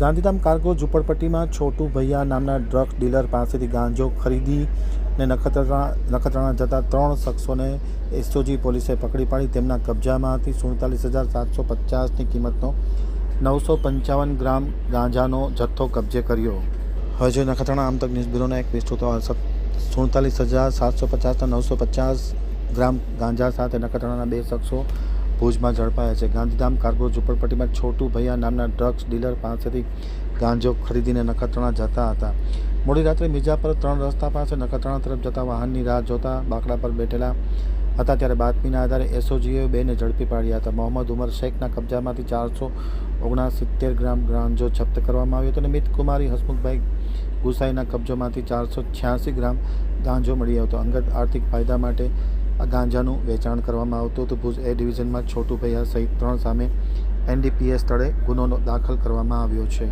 Gandhidham cargo ઝૂંપડપટ્ટીમાં Chhotu ભૈયા નામના drugs dealer પાસેથી ગાંજો ખરીદીને નખત્રાણા જતા 3 શખ્સોને એસઓજી પોલીસે પકડી પાડી તેમના કબજામાંથી 47,750ની કિંમતનો 955 ગ્રામ ગાંજાનો જથ્થો કબજે કર્યો. હવે જો નખત્રાણા આમતક ન્યૂઝ બ્યુરોનો એક વિસ્તૃત 47,750ના 950 ગ્રામ ગાંજા સાથે નખત્રાણાના 2 શખ્સો ભુજમાં ઝડપાયા છે. ગાંધીધામ કાર્ગો ઝૂંપડપટ્ટીમાં છોટુ ભૈયા નામના ડ્રગ્સ ડીલર પાસેથી ગાંજો ખરીદીને નખત્રાણા જતા હતા. મોડી રાત્રે મિર્જાપર 3 રસ્તા પાસે નખત્રાણા તરફ જતા વાહનની રાહ જોતા બાકડા પર બેઠેલા હતા ત્યારે બાતમીના આધારે એસઓજીએ 2ને ઝડપી પાડ્યા હતા. મોહમ્મદ ઉમર શેખના કબજામાંથી 469 ગ્રામ ગાંજો જપ્ત કરવામાં આવ્યો હતો અને મિત કુમારી હસમુખભાઈ ગુસાઈના કબજામાંથી 486 ગ્રામ ગાંજો મળ્યો હતો. અંગત આર્થિક ફાયદા માટે આ ગાંજાનું વેચાણ કરવામાં આવતું હતું. ભુજ એ ડિવિઝનમાં છોટુ ભૈયા સહિત 3 સામે એનડીપીએસ તળે ગુનો દાખલ કરવામાં આવ્યો છે.